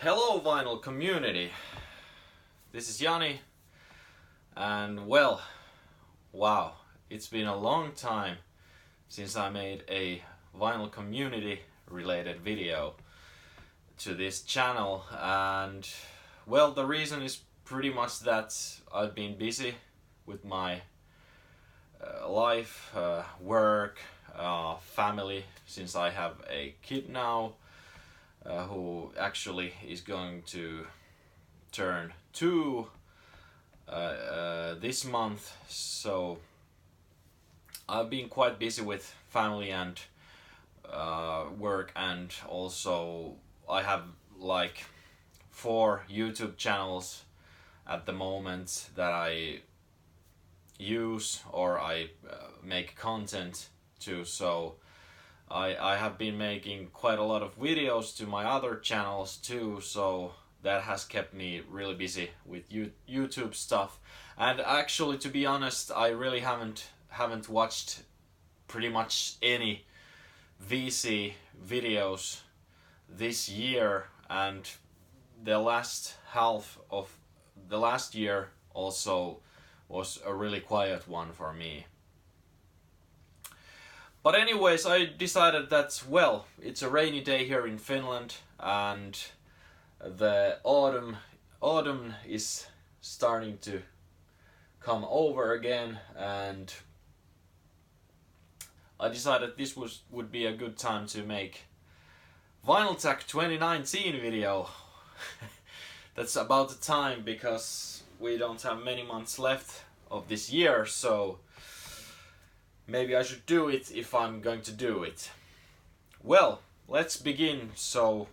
Hello vinyl community, this is Jani, and well, wow, it's been a long time since I made a vinyl community related video to this channel, and well, the reason is pretty much that I've been busy with my life, work, family, since I have a kid now who actually is going to turn 2 this month, so I've been quite busy with family and work, and also I have like 4 YouTube channels at the moment that I use or I make content to, so I have been making quite a lot of videos to my other channels too, so that has kept me really busy with YouTube stuff. And actually, to be honest, I really haven't watched pretty much any VC videos this year, and the last half of the last year also was a really quiet one for me. But anyways, I decided that, well, it's a rainy day here in Finland and the autumn is starting to come over again, and I decided this would be a good time to make Vinyl Tech 2019 video. That's about the time, because we don't have many months left of this year, so maybe I should do it if I'm going to do it. Well, let's begin so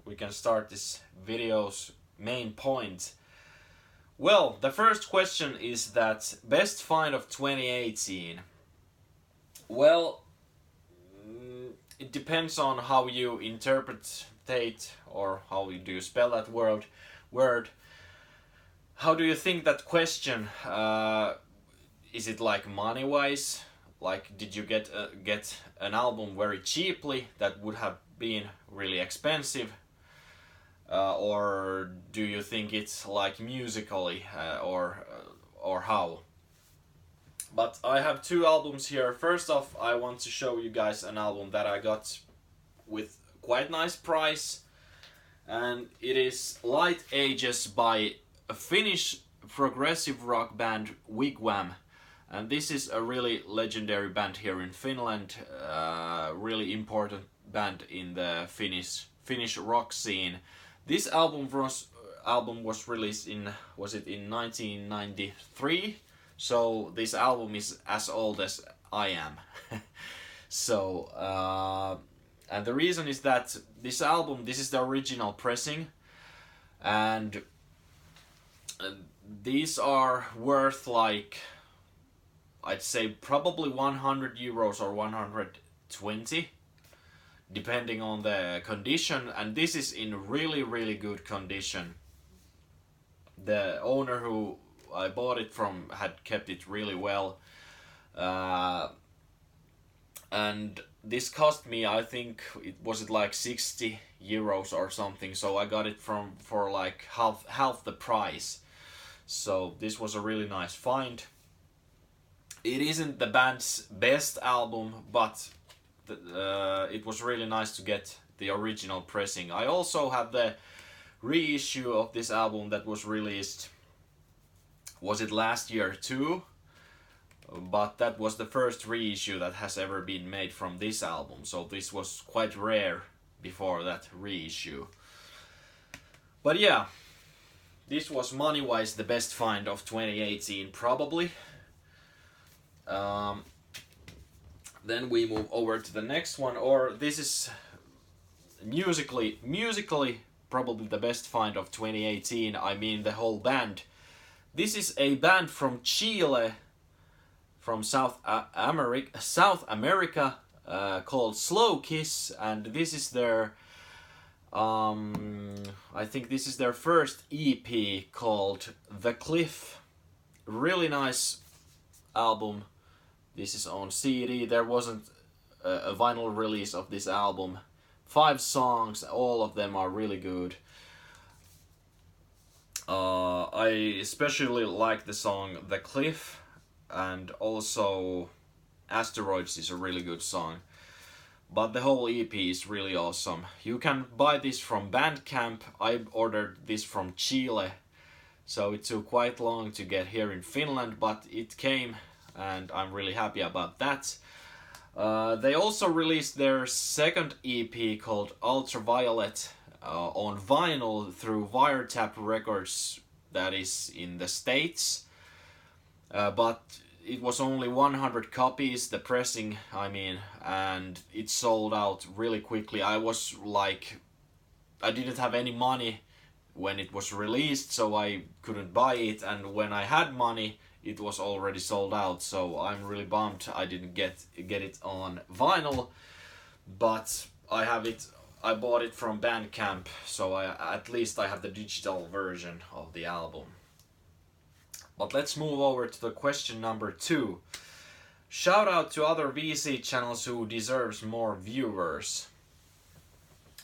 we can start this video's main point. Well, the first question is that best find of 2018. Well, it depends on how you interpretate, or how you do spell that word. How do you think that question? Is it like money-wise? Like, did you get an album very cheaply that would have been really expensive? Or do you think it's like musically, or how? But I have 2 albums here. First off, I want to show you guys an album that I got with quite nice price, and it is Light Ages by a Finnish progressive rock band Wigwam. And this is a really legendary band here in Finland, really important band in the Finnish rock scene. This album was released in 1993, so this album is as old as I am. So, and the reason is that this is the original pressing, and these are worth, like, I'd say probably 100 euros or 120, depending on the condition, and this is in really good condition. The owner who I bought it from had kept it really well, and this cost me, I think it was like 60 euros or something, so I got it for like half the price. So this was a really nice find. It isn't the band's best album, but it was really nice to get the original pressing. I also have the reissue of this album that was released, was it last year too? But that was the first reissue that has ever been made from this album, so this was quite rare before that reissue. But yeah, this was money-wise the best find of 2018, probably. Then we move over to the next one, or this is musically probably the best find of 2018. I mean the whole band. This is a band from Chile, from South America, called Slow Kiss, and this is their I think this is their first EP called The Cliff. Really nice album. This is on CD. There wasn't a vinyl release of this album. 5 songs, all of them are really good. I especially like the song The Cliff, and also Asteroids is a really good song. But the whole EP is really awesome. You can buy this from Bandcamp. I ordered this from Chile, so it took quite long to get here in Finland, but it came, and I'm really happy about that. They also released their second EP called Ultraviolet on vinyl through Wiretap Records, that is in the States. But it was only 100 copies, the pressing, I mean, and it sold out really quickly. I didn't have any money when it was released, so I couldn't buy it, and when I had money, it was already sold out, so I'm really bummed I didn't get it on vinyl, but I bought it from Bandcamp, so at least I have the digital version of the album. But let's move over to the question number 2. Shout out to other VC channels who deserves more viewers.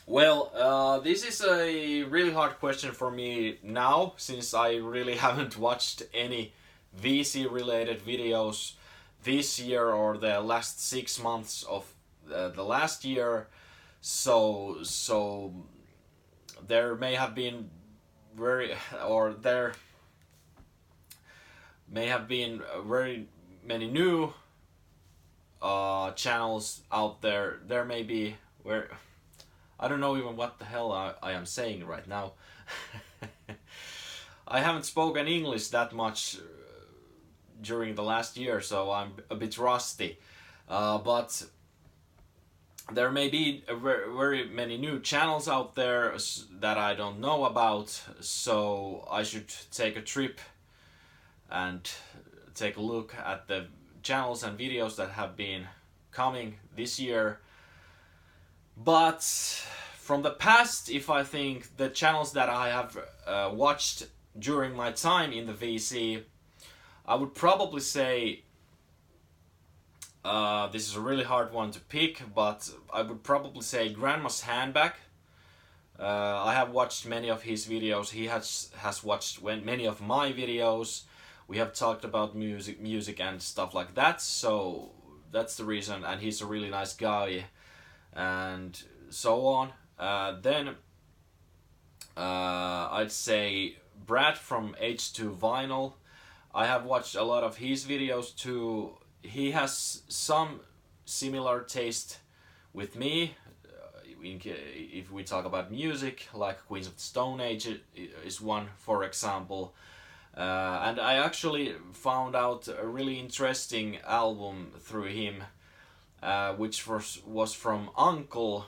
Well, this is a really hard question for me now, since I really haven't watched any VC related videos this year or the last 6 months of the last year. So there may have been very many new channels out there. There may be where I don't know even what the hell I am saying right now. I haven't spoken English that much during the last year, so I'm a bit rusty. But there may be very many new channels out there that I don't know about, so I should take a trip and take a look at the channels and videos that have been coming this year. But from the past, if I think the channels that I have watched during my time in the VC, I would probably say this is a really hard one to pick, but I would probably say Grandma's Handbag. I have watched many of his videos. He has watched many of my videos. We have talked about music and stuff like that, so that's the reason, and he's a really nice guy, and so on. Then I'd say Brad from H2 Vinyl. I have watched a lot of his videos too. He has some similar taste with me, if we talk about music, like Queens of the Stone Age is one, for example. And I actually found out a really interesting album through him, which was from Uncle.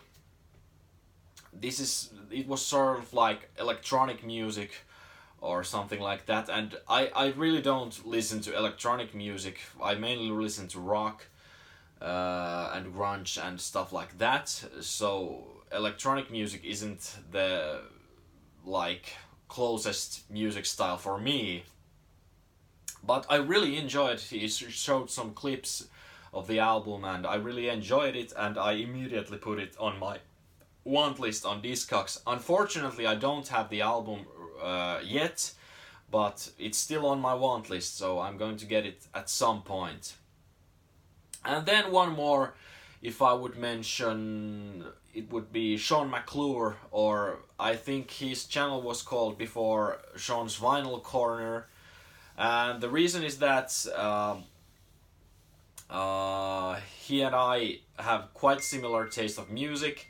It was sort of like electronic music or something like that, and I really don't listen to electronic music. I mainly listen to rock and grunge and stuff like that, so electronic music isn't the closest music style for me. But I really enjoyed. He showed some clips of the album and I really enjoyed it, and I immediately put it on my want list on Discogs. Unfortunately, I don't have the album yet, but it's still on my want list, so I'm going to get it at some point. And then one more, if I would mention, it would be Sean Mcclure, or I think his channel was called before Sean's Vinyl Corner. And the reason is that he and I have quite similar taste of music.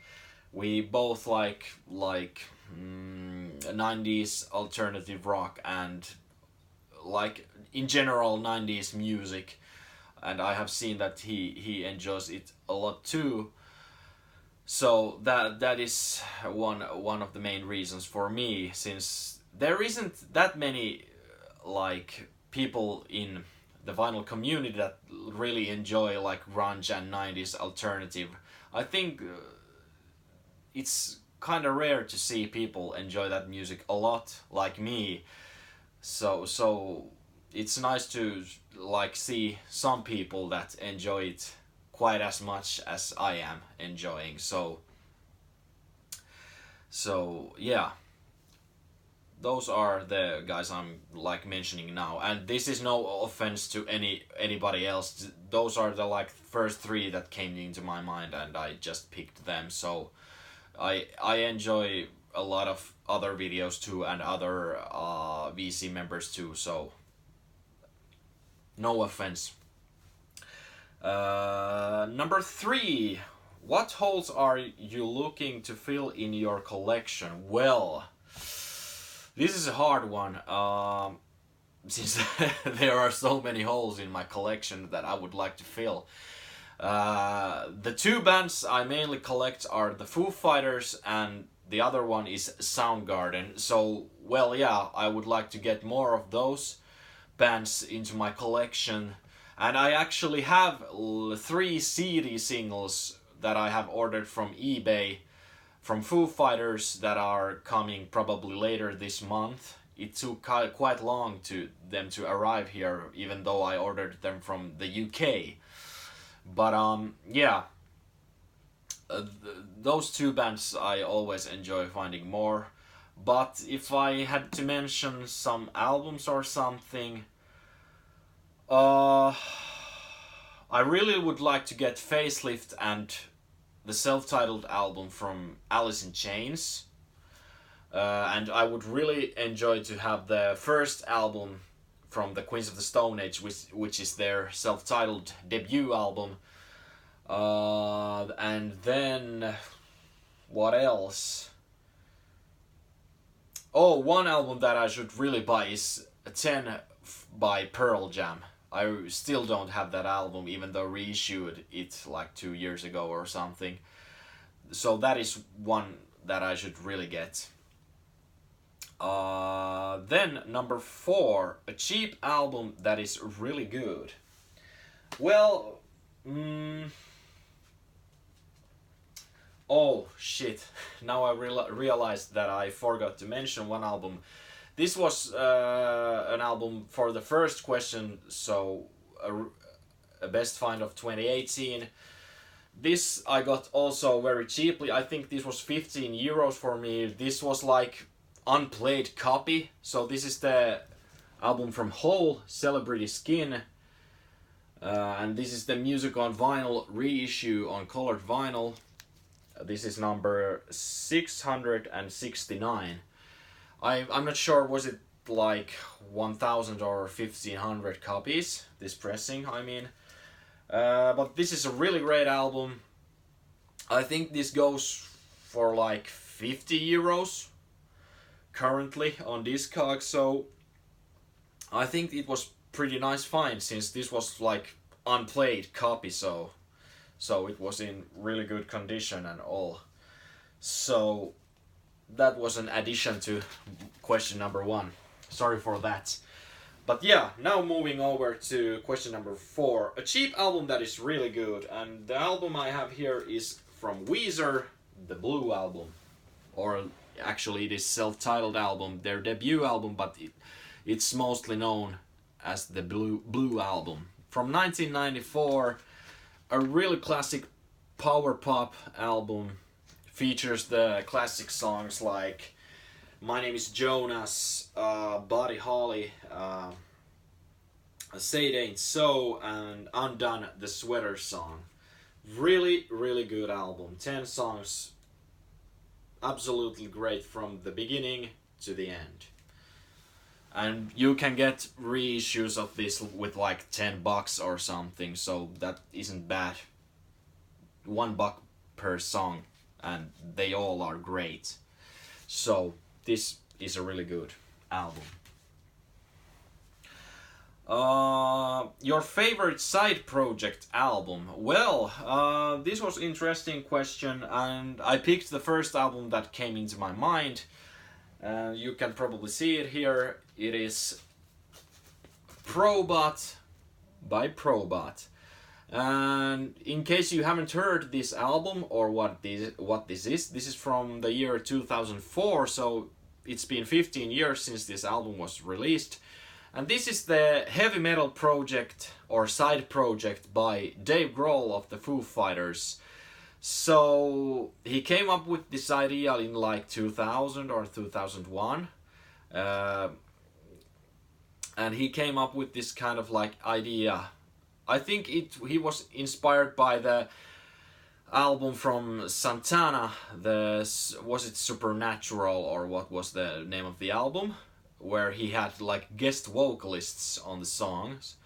We both like 90s alternative rock and in general 90s music, and I have seen that he enjoys it a lot too. So that is one of the main reasons for me, since there isn't that many people in the vinyl community that really enjoy grunge and 90s alternative. I think it's kind of rare to see people enjoy that music a lot like me. So it's nice to see some people that enjoy it quite as much as I am enjoying. So yeah. those are the guys I'm like mentioning now, and this is no offense to anybody else. Those are the like first three that came into my mind, and I just picked them. So I enjoy a lot of other videos too, and other VC members too. So no offense. Number 3. What holes are you looking to fill in your collection? Well, this is a hard one, since there are so many holes in my collection that I would like to fill. The two bands I mainly collect are the Foo Fighters, and the other one is Soundgarden. So, well, yeah, I would like to get more of those bands into my collection. And I actually have 3 CD singles that I have ordered from eBay from Foo Fighters that are coming probably later this month. It took quite long to them to arrive here, even though I ordered them from the UK. But yeah, those two bands I always enjoy finding more. But if I had to mention some albums or something, I really would like to get Facelift and the self-titled album from Alice in Chains. And I would really enjoy to have the first album from the Queens of the Stone Age, which is their self-titled debut album. And then, what else? Oh, one album that I should really buy is 10 by Pearl Jam. I still don't have that album, even though reissued it like 2 years ago or something. So that is one that I should really get. Then number 4, a cheap album that is really good. Well, oh shit! Now I realized that I forgot to mention one album. This was an album for the first question, so a best find of 2018. This I got also very cheaply. I think this was 15 euros for me. This was like unplayed copy. So this is the album from Hole, Celebrity Skin. And this is the Music on Vinyl reissue on colored vinyl. This is number 669. I'm not sure, was it like 1000 or 1500 copies, this pressing, I mean. But this is a really great album. I think this goes for like 50 euros currently on Discogs, so I think it was pretty nice find, since this was like unplayed copy, so it was in really good condition and all. So that was an addition to question number 1. Sorry for that. But yeah, now moving over to question number 4. A cheap album that is really good. And the album I have here is from Weezer, the Blue album. Or actually it is self-titled album, their debut album, but it's mostly known as the Blue album. From 1994, a really classic power pop album. Features the classic songs like My Name is Jonas, Buddy Holly, Say It Ain't So, and Undone, the Sweater Song. Really, really good album. 10 songs, absolutely great from the beginning to the end. And you can get reissues of this with like $10 or something, so that isn't bad. $1 per song, and they all are great. So this is a really good album. Your favorite side project album? Well, this was an interesting question, and I picked the first album that came into my mind. You can probably see it here. It is Probot by Probot. And in case you haven't heard this album or what this is from the year 2004, so it's been 15 years since this album was released. And this is the heavy metal project or side project by Dave Grohl of the Foo Fighters. So he came up with this idea in like 2000 or 2001, Uh, and he came up with this kind of like idea. I think he was inspired by the album from Santana. Was it Supernatural, or what was the name of the album, where he had like guest vocalists on the songs,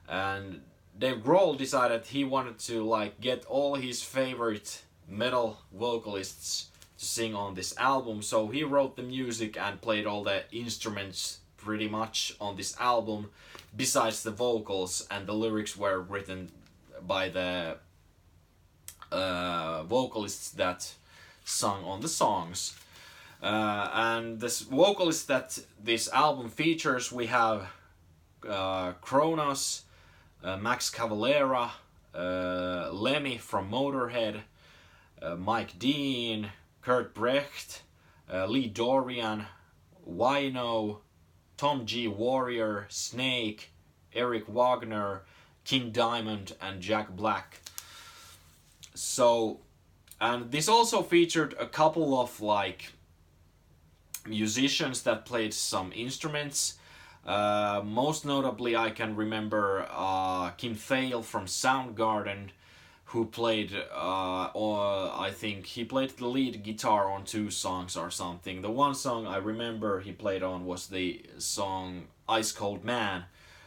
and Dave Grohl decided he wanted to like get all his favorite metal vocalists to sing on this album, so he wrote the music and played all the instruments pretty much on this album, besides the vocals, and the lyrics were written by the vocalists that sung on the songs. And this vocalist that this album features, we have Kronos, Max Cavalera, Lemmy from Motorhead, Mike Dean, Kurt Brecht, Lee Dorian, Wino, Tom G. Warrior, Snake, Eric Wagner, King Diamond, and Jack Black. So, and this also featured a couple of like musicians that played some instruments. Most notably, I can remember Kim Thale from Soundgarden, who played, I think he played the lead guitar on 2 songs or something. The one song I remember he played on was the song Ice Cold Man,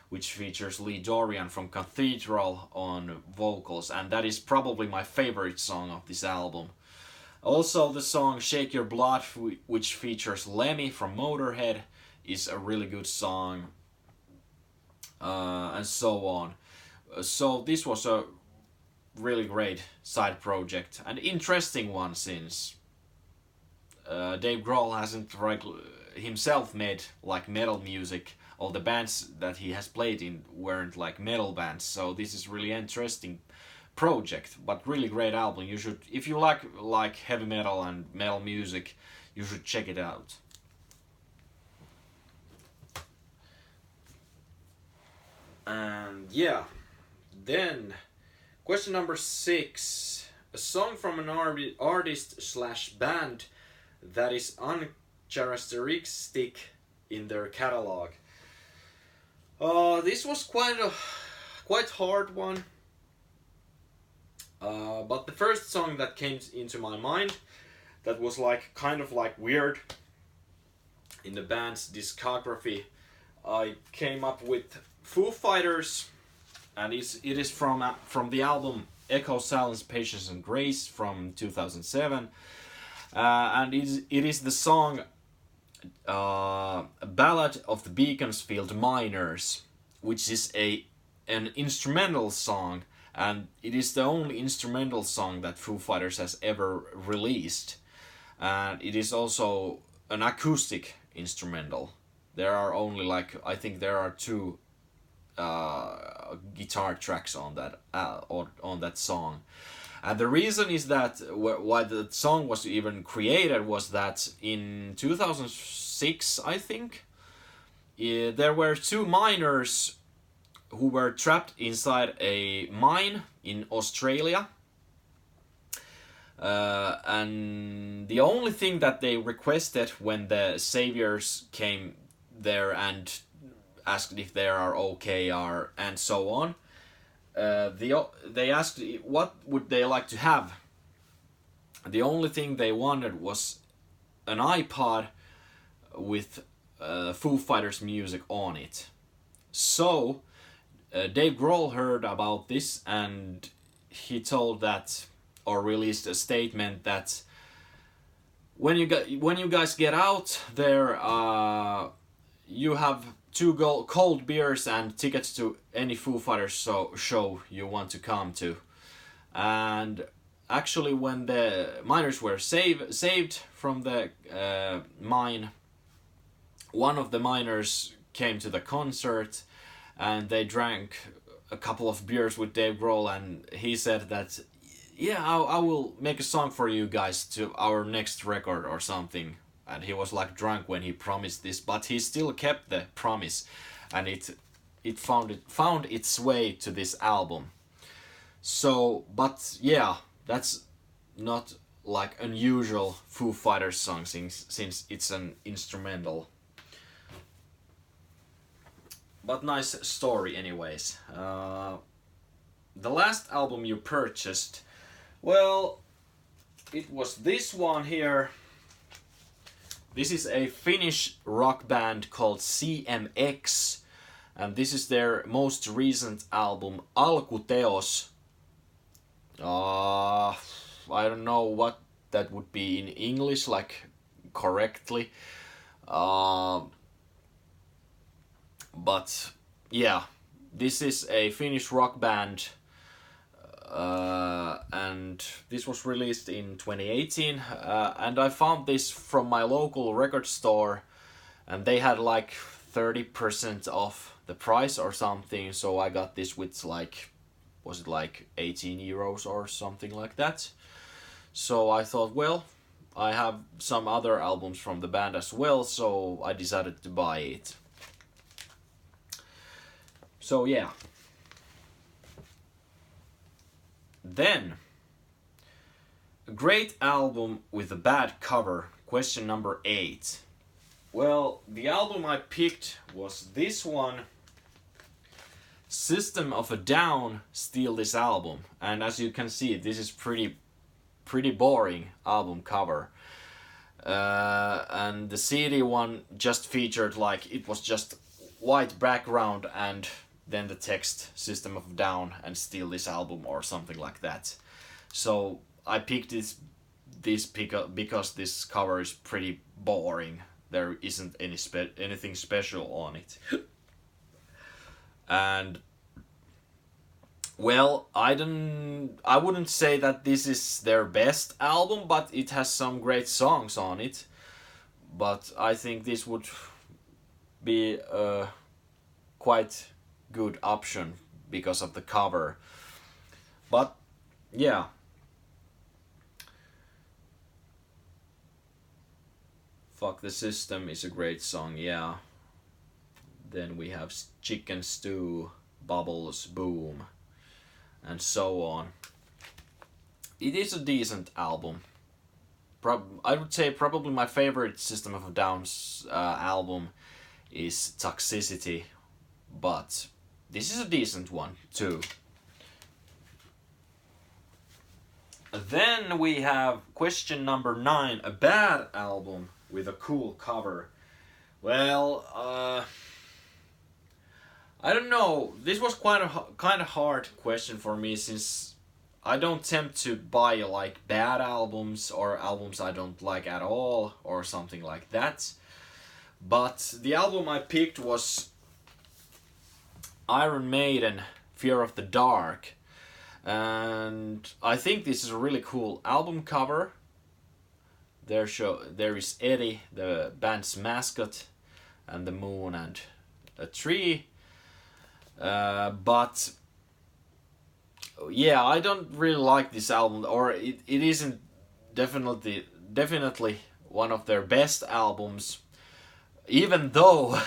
which features Lee Dorian from Cathedral on vocals, and that is probably my favorite song of this album. Also, the song Shake Your Blood, which features Lemmy from Motorhead, is a really good song, and so on. So this was a really great side project, an interesting one, since Dave Grohl hasn't himself made like metal music. All the bands that he has played in weren't like metal bands, so this is really interesting project, but really great album. You should, if you like heavy metal and metal music, you should check it out. And yeah, then question number 6: a song from an artist slash band that is uncharacteristic in their catalog. This was quite hard one. But the first song that came into my mind that was like kind of like weird in the band's discography, I came up with Foo Fighters, and it is from the album Echo, Silence, Patience and Grace from 2007, and it is the song Ballad of the Beaconsfield Miners, which is an instrumental song, and it is the only instrumental song that Foo Fighters has ever released, and it is also an acoustic instrumental. There are only I think there are 2 guitar tracks on that song. And the reason is that why the song was even created was that in 2006, I think, there were 2 miners who were trapped inside a mine in Australia. And the only thing that they requested when the saviors came there and asked if they are okay and so on, they asked what would they like to have. The only thing they wanted was an iPod with Foo Fighters music on it. So Dave Grohl heard about this, and he told that, or released a statement that when you guys get out there, you have 2 cold beers and tickets to any Foo Fighters show you want to come to. And actually, when the miners were saved from the mine, one of the miners came to the concert, and they drank a couple of beers with Dave Grohl, and he said that, yeah, I will make a song for you guys to our next record or something. And he was like drunk when he promised this, but he still kept the promise, and it found its way to this album. So, but yeah, that's not like unusual Foo Fighters song since it's an instrumental. but nice story anyways. The last album you purchased, well, it was this one here. This is a Finnish rock band called CMX, and this is their most recent album, Alkuteos. I don't know what that would be in English, like correctly. But yeah, this is a Finnish rock band, and this was released in 2018. And I found this from my local record store, and they had like 30% off the price or something. So I got this with like, was it like 18 euros or something like that? So I thought, well, I have some other albums from the band as well, so I decided to buy it. So yeah. Then, a great album with a bad cover, question number 8. Well, the album I picked was this one, System of a Down, Steal This Album. And as you can see, this is pretty boring album cover. And the CD one just featured like, it was just white background and then the text System of a Down and Steal This Album or something like that. So I picked this because this cover is pretty boring. There isn't anything special on it. And well, I wouldn't say that this is their best album, but it has some great songs on it. But I think this would be a quite good option because of the cover. But yeah. Fuck the System is a great song, yeah. Then we have Chicken Stew, Bubbles, Boom, and so on. It is a decent album. I would say probably my favorite System of a Down's album is Toxicity, but this is a decent one too. Then we have question number 9, a bad album with a cool cover. Well, I don't know. This was kind of hard question for me, since I don't tend to buy like bad albums or albums I don't like at all or something like that. But the album I picked was Iron Maiden, Fear of the Dark. And I think this is a really cool album cover. There is Eddie, the band's mascot, and the moon and a tree. But yeah, I don't really like this album, or it isn't definitely one of their best albums. Even though,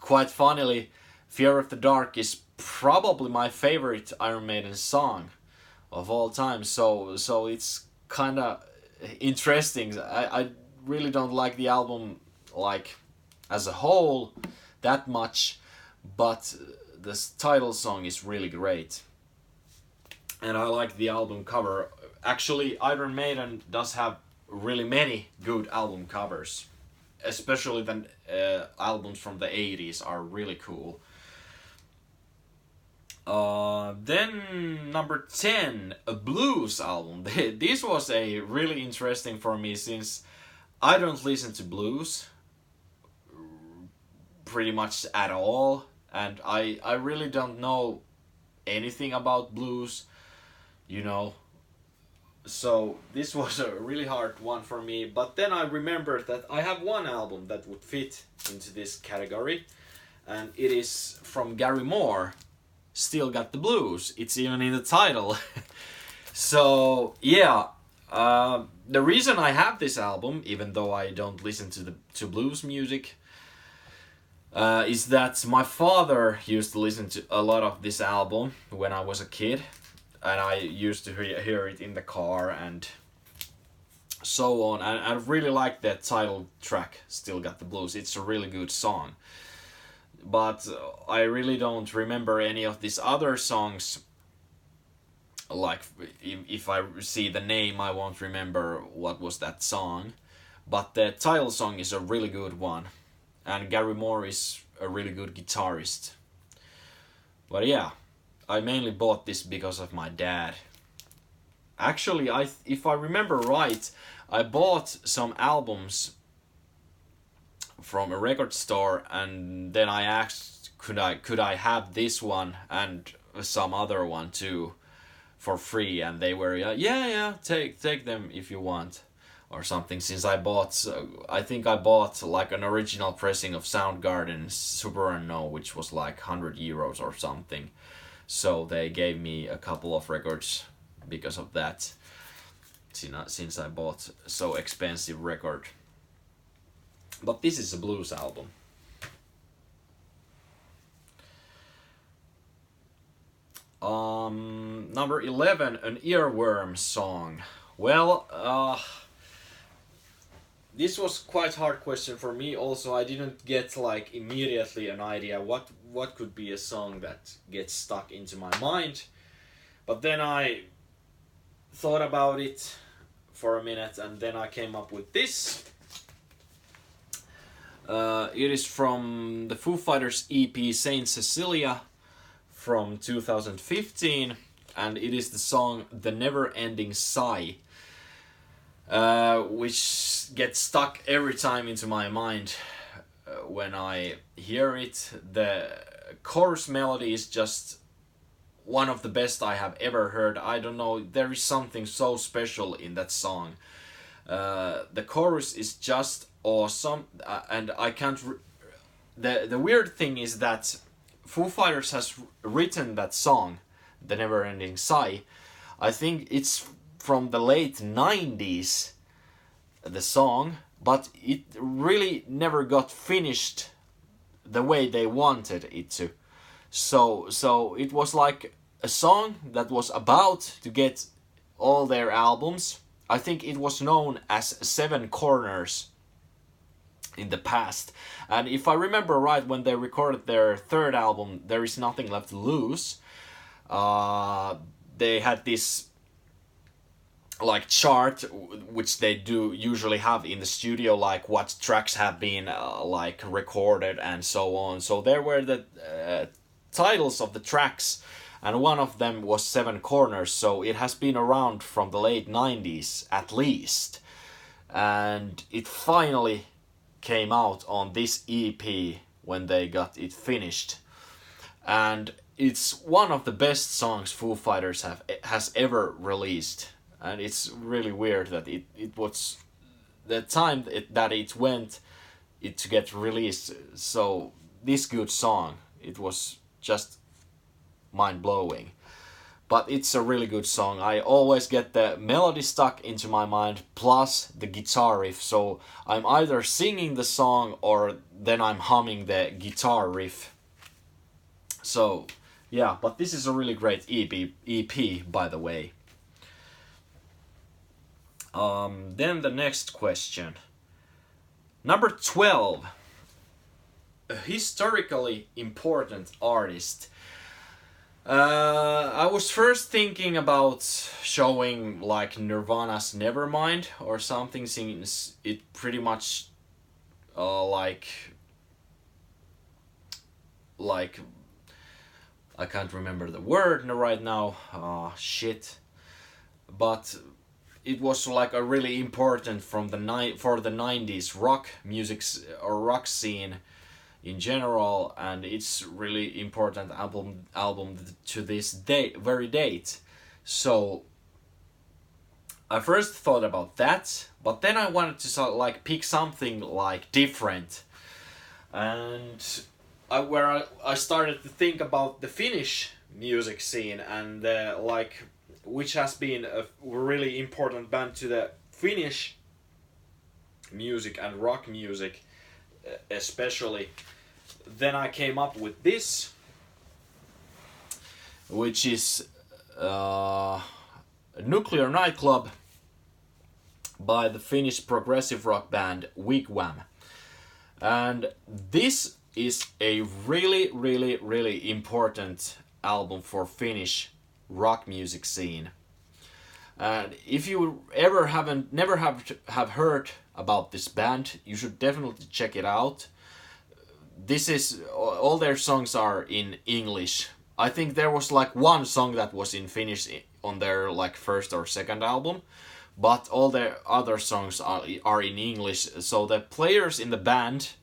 quite funnily, Fear of the Dark is probably my favorite Iron Maiden song of all time. So it's kind of interesting. I really don't like the album like as a whole that much, but the title song is really great. And I like the album cover. Actually, Iron Maiden does have really many good album covers. Especially the albums from the 80s are really cool. Then number 10, a blues album. This was a really interesting for me, since I don't listen to blues pretty much at all, and I really don't know anything about blues, you know. So this was a really hard one for me, but then I remembered that I have one album that would fit into this category, and it is from Gary Moore, Still Got the Blues. It's even in the title. So yeah, the reason I have this album, even though I don't listen to blues music, is that my father used to listen to a lot of this album when I was a kid, and I used to hear it in the car and so on. And I really like that title track, Still Got the Blues. It's a really good song. but I really don't remember any of these other songs. Like, if I see the name, I won't remember what was that song. But the title song is a really good one, and Gary Moore is a really good guitarist. But yeah, I mainly bought this because of my dad. Actually, if I remember right, I bought some albums from a record store, and then I asked, could I have this one and some other one too for free, and they were yeah, take them if you want, or something. Since I think I bought like an original pressing of Soundgarden's Super Unknown, which was like €100 or something. So they gave me a couple of records because of that, since I bought so expensive record. But this is a blues album. Number 11, an earworm song. Well, this was quite hard question for me also. I didn't get like immediately an idea what could be a song that gets stuck into my mind. But then I thought about it for a minute, and then I came up with this. It is from the Foo Fighters EP Saint Cecilia from 2015, and it is the song The Never Ending Sigh, which gets stuck every time into my mind when I hear it. The chorus melody is just one of the best I have ever heard. I don't know, there is something so special in that song. The chorus is just awesome, and I can't. The weird thing is that Foo Fighters has written that song, The Never Ending Sigh. I think it's from the late 90s, the song, but it really never got finished the way they wanted it to. So it was like a song that was about to get all their albums. I think it was known as Seven Corners in the past. And if I remember right, when they recorded their third album, There Is Nothing Left to Lose, they had this like chart which they do usually have in the studio, like what tracks have been like recorded and so on. So there were the titles of the tracks, and one of them was Seven Corners, so it has been around from the late 90s at least. And it finally came out on this EP when they got it finished. And it's one of the best songs Foo Fighters has ever released. And it's really weird that it was the time that it went to get released. So this good song, it was just mind-blowing. But it's a really good song. I always get the melody stuck into my mind, plus the guitar riff. So I'm either singing the song or then I'm humming the guitar riff. So yeah, but this is a really great EP by the way. Then the next question. Number 12. A historically important artist. I was first thinking about showing like Nirvana's Nevermind or something, since it pretty much like I can't remember the word right now. Shit. But it was like a really important for the 90s rock music or rock scene in general, and it's really important album to this very date. So I first thought about that, but then I wanted to like pick something like different, and I started to think about the Finnish music scene, and like which has been a really important band to the Finnish music and rock music especially. Then I came up with this, which is Nuclear Nightclub by the Finnish progressive rock band Wigwam. And this is a really important album for Finnish rock music scene. And if you ever never have heard about this band, you should definitely check it out. This is all their songs are in English. I think there was like one song that was in Finnish on their like first or second album, but all their other songs are in English. So the players in the band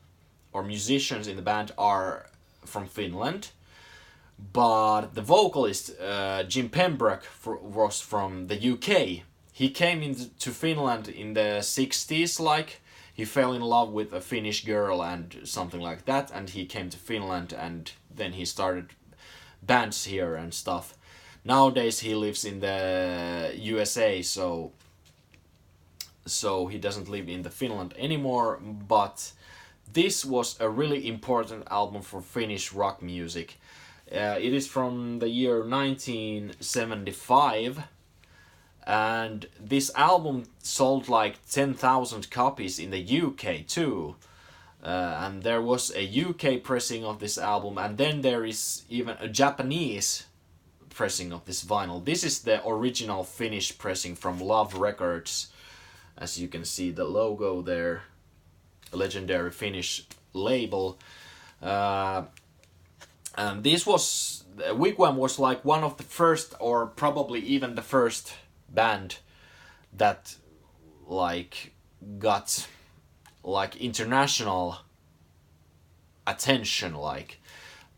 or musicians in the band are from Finland, but the vocalist Jim Pembroke was from the UK. He came into Finland in the 60s, like he fell in love with a Finnish girl and something like that, and he came to Finland and then he started bands here and stuff. Nowadays he lives in the USA, so he doesn't live in the Finland anymore, but this was a really important album for Finnish rock music. It is from the year 1975, and this album sold like 10,000 copies in the UK too. And there was a UK pressing of this album, and then there is even a Japanese pressing of this vinyl. This is the original Finnish pressing from Love Records. As you can see, the logo there, a legendary Finnish label. And this was, Wigwam was like one of the first, or probably even the first band that like got like international attention. Like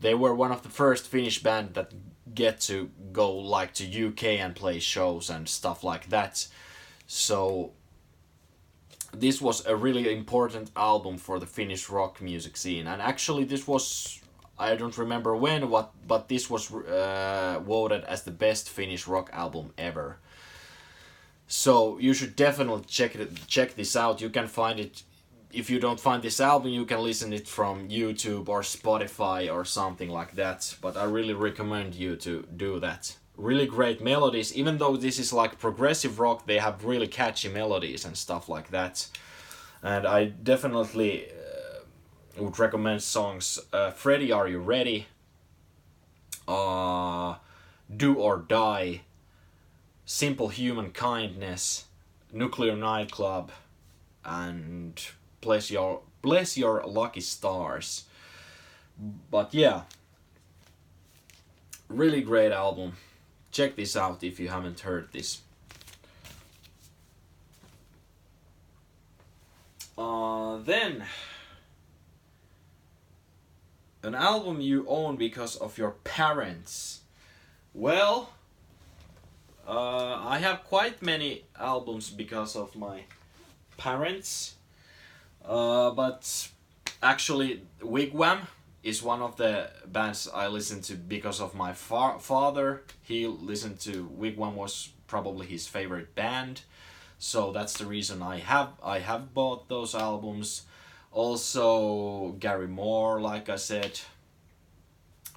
they were one of the first Finnish band that get to go like to UK and play shows and stuff like that. So this was a really important album for the Finnish rock music scene. And actually this was, I don't remember when, but this was voted as the best Finnish rock album ever. So you should definitely check this out. You can find it, if you don't find this album, you can listen it from YouTube or Spotify or something like that. But I really recommend you to do that. Really great melodies. Even though this is like progressive rock, they have really catchy melodies and stuff like that. And I definitely would recommend songs Freddy, Are You Ready? Do or Die, Simple Human Kindness, Nuclear Nightclub, and Bless Your Lucky Stars. But yeah, really great album. Check this out if you haven't heard this. Then an album you own because of your parents. Well, I have quite many albums because of my parents, but actually Wigwam is one of the bands I listen to because of my father. He listened to Wigwam, was probably his favorite band, so that's the reason I have bought those albums. Also Gary Moore, like I said.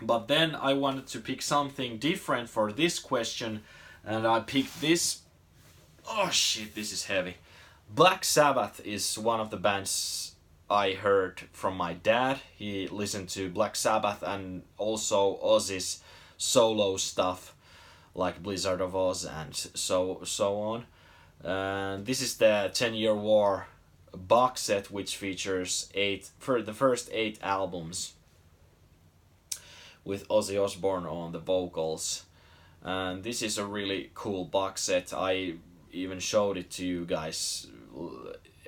But then I wanted to pick something different for this question, and I picked this. Oh shit, this is heavy. Black Sabbath is one of the bands I heard from my dad. He listened to Black Sabbath and also Ozzy's solo stuff, like Blizzard of Oz and so on. And this is the 10-Year War box set, which features the first 8 albums with Ozzy Osbourne on the vocals. And this is a really cool box set. I even showed it to you guys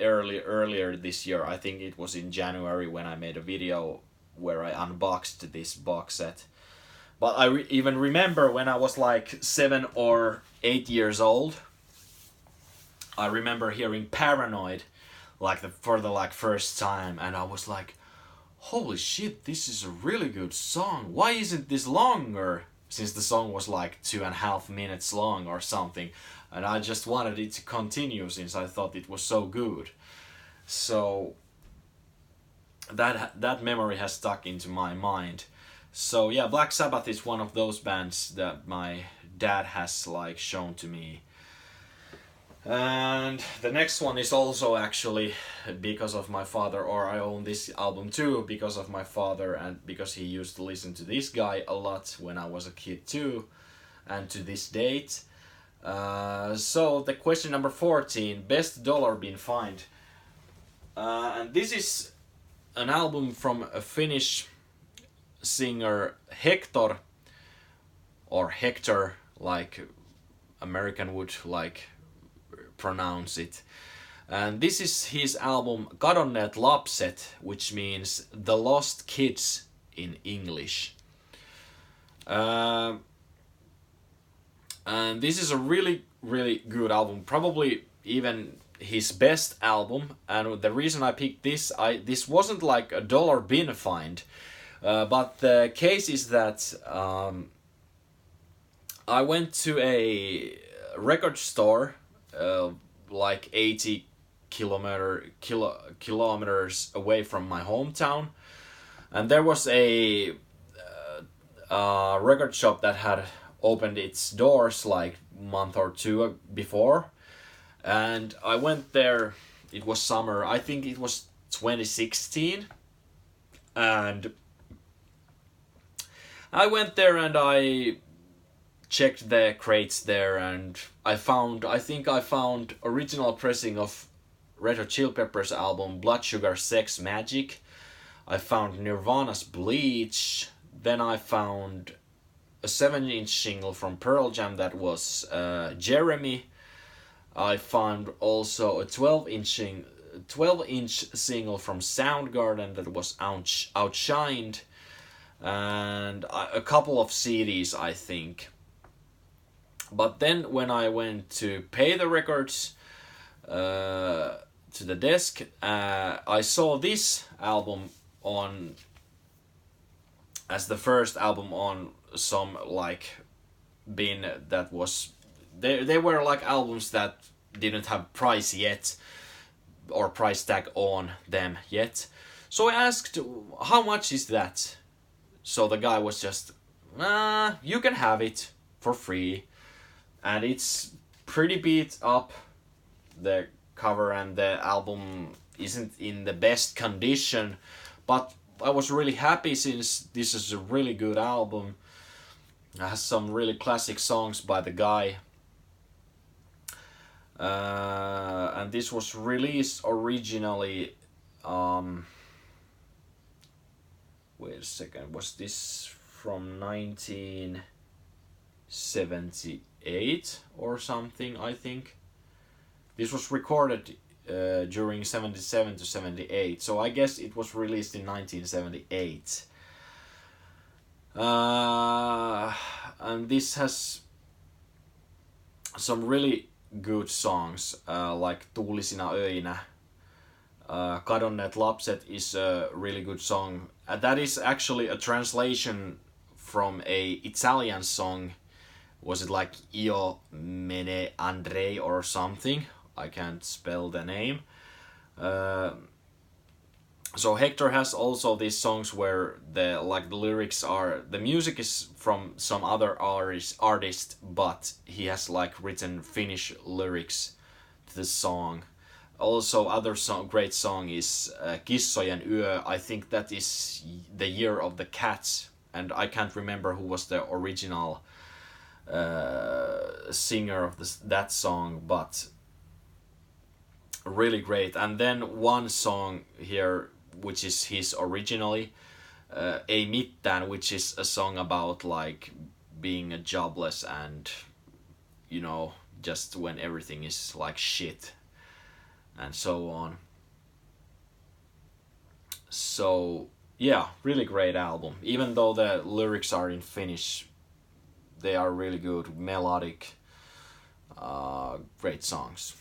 earlier this year. I think it was in January when I made a video where I unboxed this box set. But I even remember when I was like 7 or 8 years old, I remember hearing Paranoid for the first time, and I was like, holy shit, this is a really good song. Why isn't this longer? Since the song was like 2.5 minutes long or something, and I just wanted it to continue since I thought it was so good. So that memory has stuck into my mind. So yeah, Black Sabbath is one of those bands that my dad has like shown to me. And the next one is also actually because of my father, or I own this album too because of my father and because he used to listen to this guy a lot when I was a kid too, and to this date. So the question number 14, best dollar bin find. And this is an album from a Finnish singer Hector, or Hector, like American would like pronounce it. And this is his album Kadonneet Lapset, which means The Lost Kids in English. And this is a really, really good album. Probably even his best album. And the reason I picked this, this wasn't like a dollar bin find. But the case is that I went to a record store like 80 kilometers away from my hometown, and there was a record shop that had opened its doors like a month or two before, and I went there. It was summer, I think it was 2016, and I went there and I checked the crates there, and I think I found original pressing of Red Hot Chili Peppers album Blood Sugar Sex Magic. I found Nirvana's Bleach. Then I found a 7-inch single from Pearl Jam that was Jeremy. I found also a 12-inch single from Soundgarden that was Outshined, and a couple of CDs, I think. But then when I went to pay the records to the desk, I saw this album on as the first album on some like bin that was they were like albums that didn't have price yet or price tag on them yet. So I asked, how much is that? So the guy was just, you can have it for free. And it's pretty beat up, the cover, and the album isn't in the best condition, but I was really happy since this is a really good album. It has some really classic songs by the guy. And this was released originally, wait a second, was this from 1978 or something, I think. This was recorded during 77 to 78, so I guess it was released in 1978. And this has some really good songs, like Tuulisina öinä. Kadonneet Lapset is a really good song. That is actually a translation from a Italian song. Was it like Io Mene Andrei or something? I can't spell the name. So Hector has also these songs where the lyrics are, the music is from some other artist, but he has like written Finnish lyrics to the song. Also, other great song is Kissojen yö. I think that is the year of the cats, and I can't remember who was the original singer of that song, but really great. And then one song here, which is his originally, Ei Mittään, which is a song about like being a jobless and, you know, just when everything is like shit and so on. So yeah, really great album. Even though the lyrics are in Finnish, they are really good, melodic, great songs.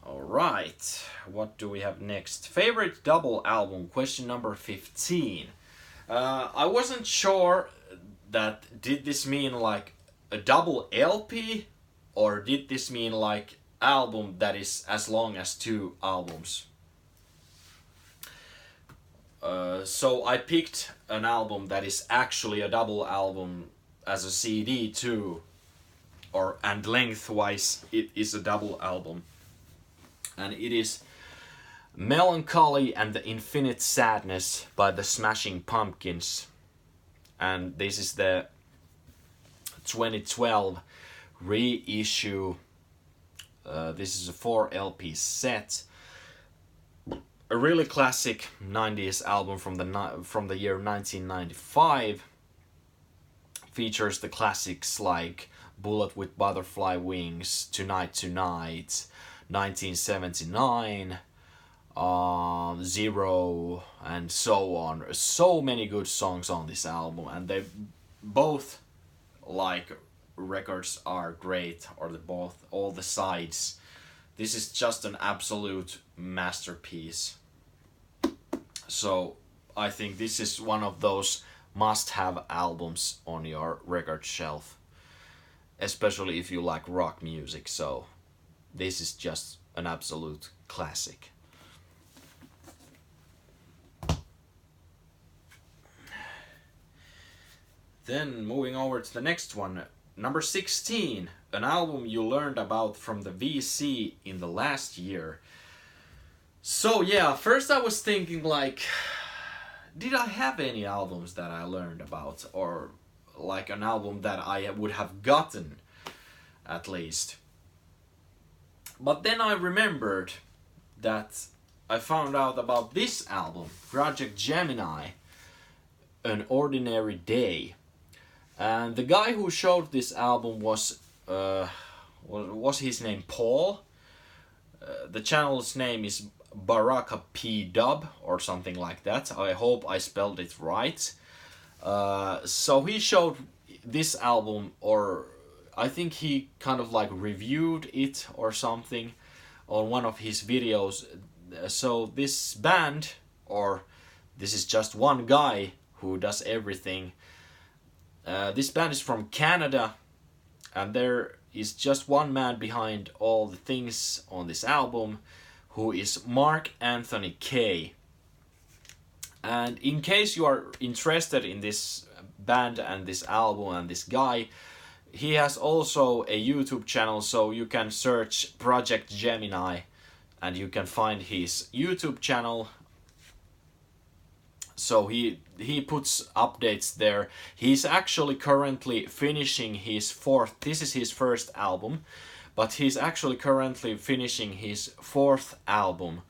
Alright, what do we have next? Favorite double album, question number 15. I wasn't sure that did this mean like a double LP, or did this mean like album that is as long as 2 albums. So I picked an album that is actually a double album as a CD too, and lengthwise it is a double album, and it is Melancholy and the Infinite Sadness by the Smashing Pumpkins, and this is the 2012 reissue. This is a 4 LP set, a really classic 90s album from the year 1995. Features the classics like Bullet with Butterfly Wings, Tonight Tonight, 1979, Zero, and so on. So many good songs on this album, and they both like records are great, or all the sides. This is just an absolute masterpiece. So I think this is one of those must-have albums on your record shelf, especially if you like rock music. So this is just an absolute classic. Then moving over to the next one, number 16, an album you learned about from the VC in the last year. So yeah, first I was thinking like, did I have any albums that I learned about, or like an album that I would have gotten at least. But then I remembered that I found out about this album, Project Gemini, An Ordinary Day. And the guy who showed this album was his name Paul? The channel's name is Baraka P Dub or something like that. I hope I spelled it right. So he showed this album, or I think he kind of like reviewed it or something on one of his videos. So this band, or this is just one guy who does everything. This band is from Canada, and there is just one man behind all the things on this album, who is Mark Anthony Kaye. And in case you are interested in this band and this album and this guy, he has also a YouTube channel, so you can search Project Gemini and you can find his YouTube channel. So he puts updates there. He's actually currently finishing his this is his first album, but he's actually currently finishing his 4th album,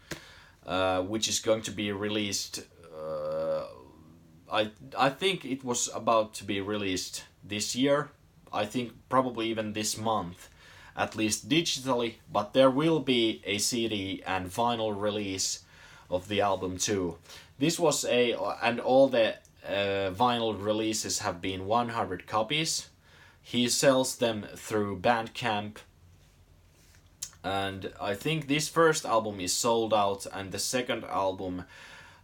which is going to be released, I think it was about to be released this year. I think probably even this month, at least digitally, but there will be a CD and vinyl release of the album too. This was and all the vinyl releases have been 100 copies. He sells them through Bandcamp, and I think this first album is sold out, and the second album,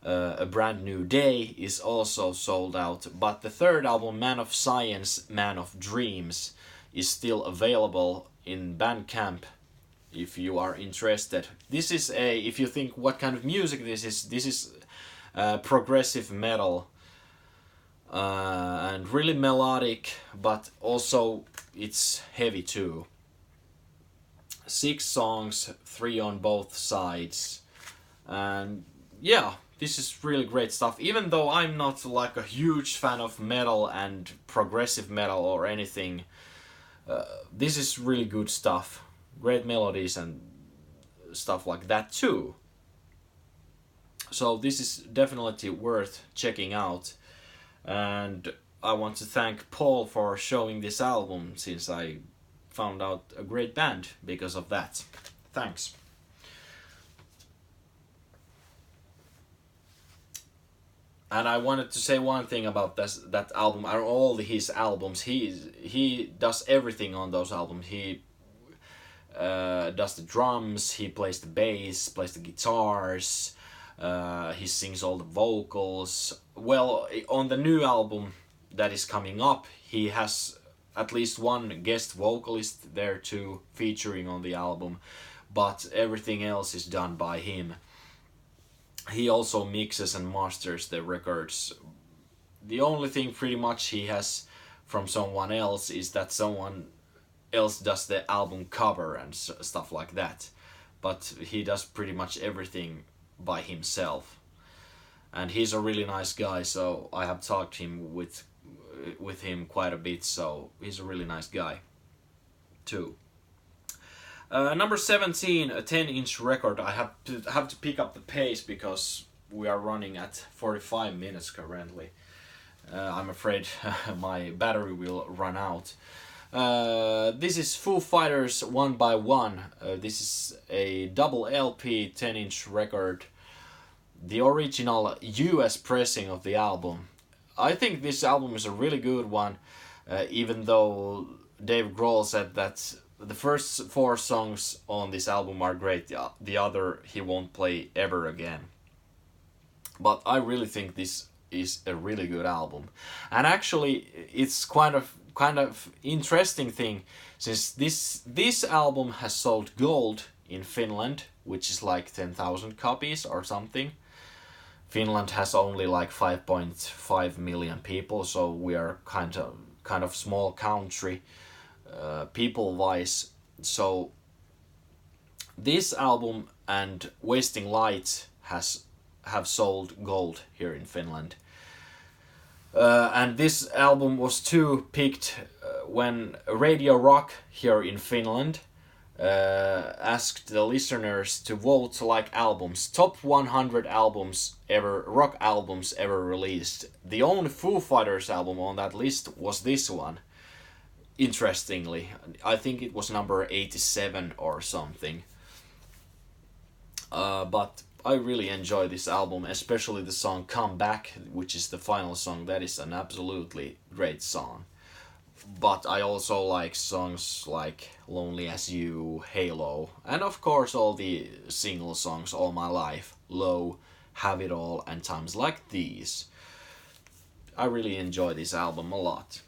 A Brand New Day, is also sold out, but the third album, Man of Science, Man of Dreams, is still available in Bandcamp if you are interested. This is if you think what kind of music this is progressive metal, and really melodic, but also it's heavy too. 6 songs, 3 on both sides, and yeah, this is really great stuff. Even though I'm not like a huge fan of metal and progressive metal or anything, this is really good stuff. Great melodies and stuff like that too. So this is definitely worth checking out, and I want to thank Paul for showing this album, since I found out a great band because of that. Thanks. And I wanted to say one thing about that album, and all his albums. He does everything on those albums. He does the drums, he plays the bass, plays the guitars, he sings all the vocals. Well, on the new album that is coming up, he has at least one guest vocalist there too, featuring on the album, but everything else is done by him. He also mixes and masters the records. The only thing pretty much he has from someone else is that someone else does the album cover and stuff like that. But he does pretty much everything by himself. And he's a really nice guy, so I have talked him with him quite a bit, so he's a really nice guy too. Number 17, a 10-inch record. I have to pick up the pace because we are running at 45 minutes currently. I'm afraid my battery will run out. This is Foo Fighters One by One. This is a double LP 10-inch record. The original US pressing of the album. I think this album is a really good one, even though Dave Grohl said that the first 4 songs on this album are great, the other he won't play ever again. But I really think this is a really good album. And actually it's kind of interesting thing, since this album has sold gold in Finland, which is like 10,000 copies or something. Finland has only like 5.5 million people, so we are kind of small country people wise. So this album and Wasting Light have sold gold here in Finland. And this album was too picked when Radio Rock here in Finland asked the listeners to vote like albums, top 100 albums ever, rock albums ever released. The only Foo Fighters album on that list was this one. Interestingly, I think it was number 87 or something. But I really enjoy this album, especially the song Come Back, which is the final song. That is an absolutely great song. But I also like songs like Lonely As You, Halo, and of course all the single songs All My Life, Low, Have It All, and Times Like These. I really enjoy this album a lot.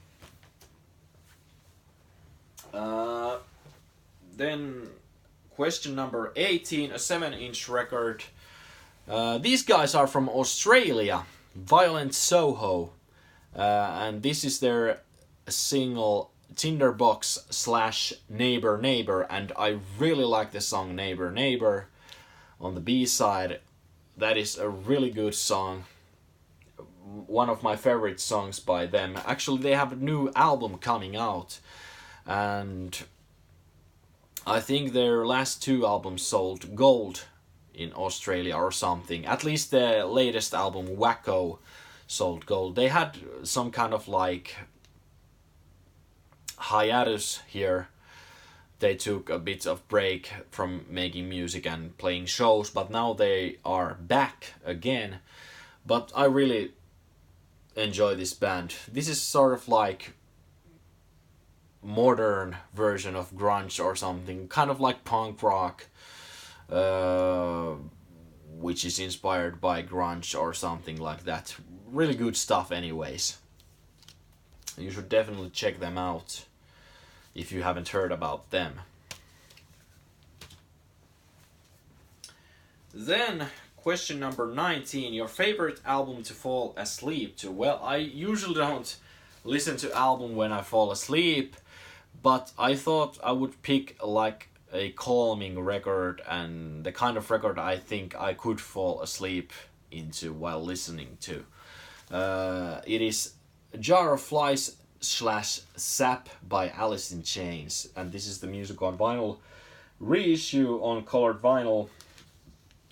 Then question number 18, a 7-inch record. These guys are from Australia, Violent Soho, and this is their single Tinderbox / Neighbor Neighbor, and I really like the song Neighbor Neighbor on the B-side. That is a really good song, one of my favorite songs by them. Actually, they have a new album coming out, and I think their last 2 albums sold gold in Australia or something. At least the latest album, Wacko, sold gold. They had some kind of like hiatus here. They took a bit of break from making music and playing shows, but now they are back again. But I really enjoy this band. This is sort of like modern version of grunge or something, kind of like punk rock, which is inspired by grunge or something like that. Really good stuff anyways. You should definitely check them out if you haven't heard about them. Then question number 19, your favorite album to fall asleep to. Well, I usually don't listen to album when I fall asleep, but I thought I would pick like a calming record and the kind of record I think I could fall asleep into while listening to. It is Jar of Flies / Sap by Alice in Chains, and this is the music on vinyl reissue on colored vinyl.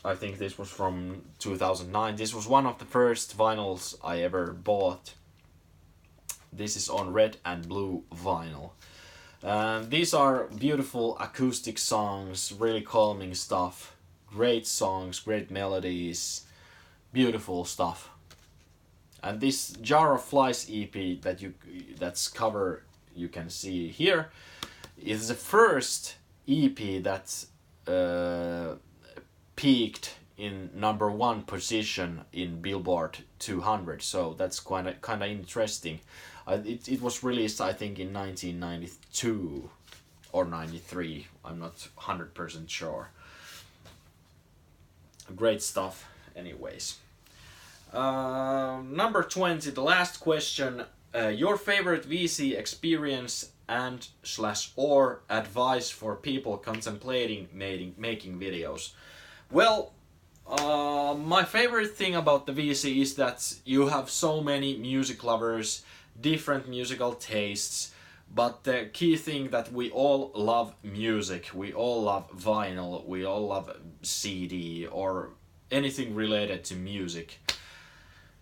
I think this was from 2009. This was one of the first vinyls I ever bought. This is on red and blue vinyl. These are beautiful acoustic songs, really calming stuff. Great songs, great melodies, beautiful stuff. And this Jar of Flies EP that's cover you can see here is the first EP that peaked in number 1 position in Billboard 200. So that's kind of interesting. It was released, I think, in 1992 or 93. I'm not 100% sure. Great stuff, anyways. Number 20, the last question. Your favorite VC experience and/or advice for people contemplating making videos. Well, my favorite thing about the VC is that you have so many music lovers, different musical tastes, but the key thing that we all love music, we all love vinyl, we all love CD or anything related to music.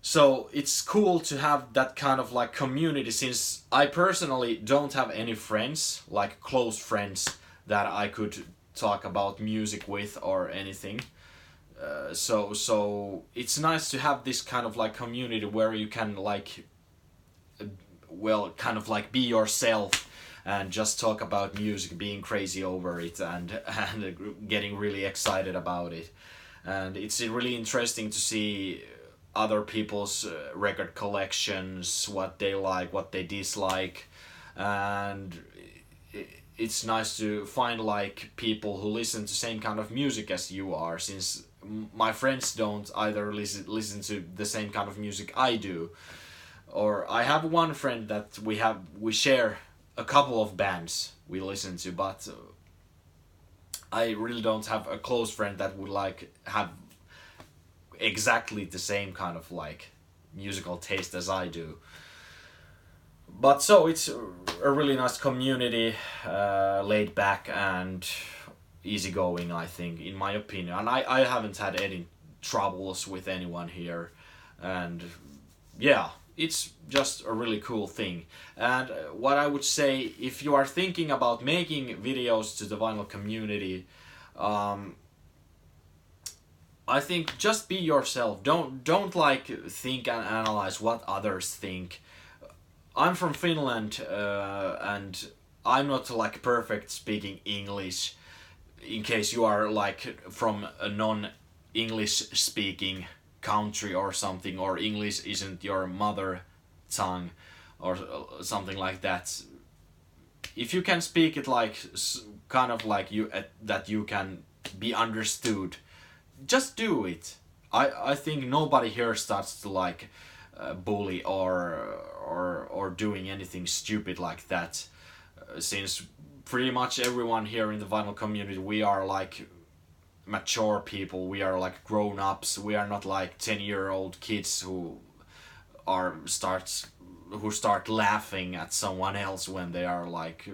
So it's cool to have that kind of like community, since I personally don't have any friends, like close friends that I could talk about music with or anything. So it's nice to have this kind of like community where you can like, well, kind of like be yourself and just talk about music, being crazy over it and getting really excited about it. And it's really interesting to see other people's record collections, what they like, what they dislike, and it's nice to find like people who listen to same kind of music as you are, since my friends don't either listen to the same kind of music I do. Or I have one friend that we share a couple of bands we listen to, but I really don't have a close friend that would like have exactly the same kind of like musical taste as I do. But so it's a really nice community, laid back and easygoing, I think, in my opinion. And I haven't had any troubles with anyone here. And yeah, it's just a really cool thing. And what I would say, if you are thinking about making videos to the vinyl community, I think just be yourself. Don't like think and analyze what others think. I'm from Finland, and I'm not like perfect speaking English. In case you are like from a non-English speaking country or something, or English isn't your mother tongue or something like that. If you can speak it like kind of like you that you can be understood, just do it. I think nobody here starts to like bully or doing anything stupid like that, since pretty much everyone here in the vinyl community, we are like mature people, we are like grown-ups, we are not like 10-year-old kids who start laughing at someone else when they are like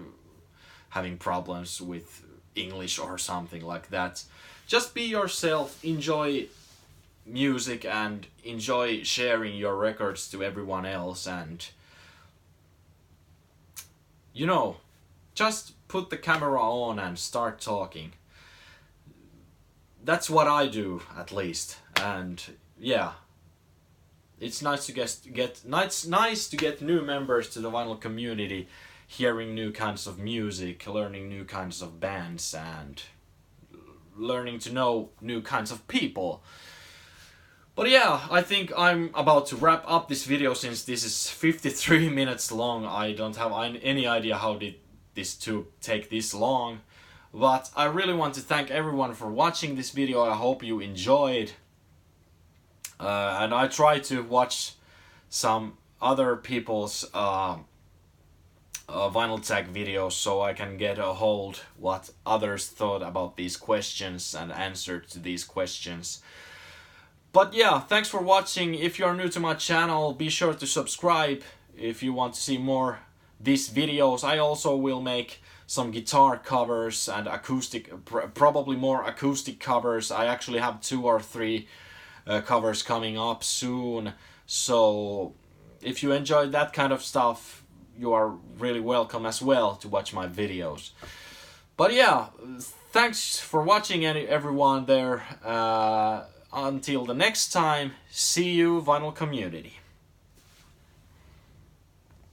having problems with English or something like that. Just be yourself, enjoy music and enjoy sharing your records to everyone else, and you know, just put the camera on and start talking. That's what I do, at least. And yeah, it's nice to get new members to the vinyl community, hearing new kinds of music, learning new kinds of bands, and learning to know new kinds of people. But yeah, I think I'm about to wrap up this video, since this is 53 minutes long. I don't have any idea how did this take this long. But I really want to thank everyone for watching this video. I hope you enjoyed. And I try to watch some other people's vinyl tag videos, so I can get a hold what others thought about these questions and answer to these questions. But yeah, thanks for watching. If you are new to my channel, be sure to subscribe if you want to see more these videos. I also will make some guitar covers and acoustic, probably more acoustic covers. I actually have 2 or 3 covers coming up soon. So if you enjoyed that kind of stuff, you are really welcome as well to watch my videos. But yeah, thanks for watching everyone there. Until the next time, see you, vinyl community.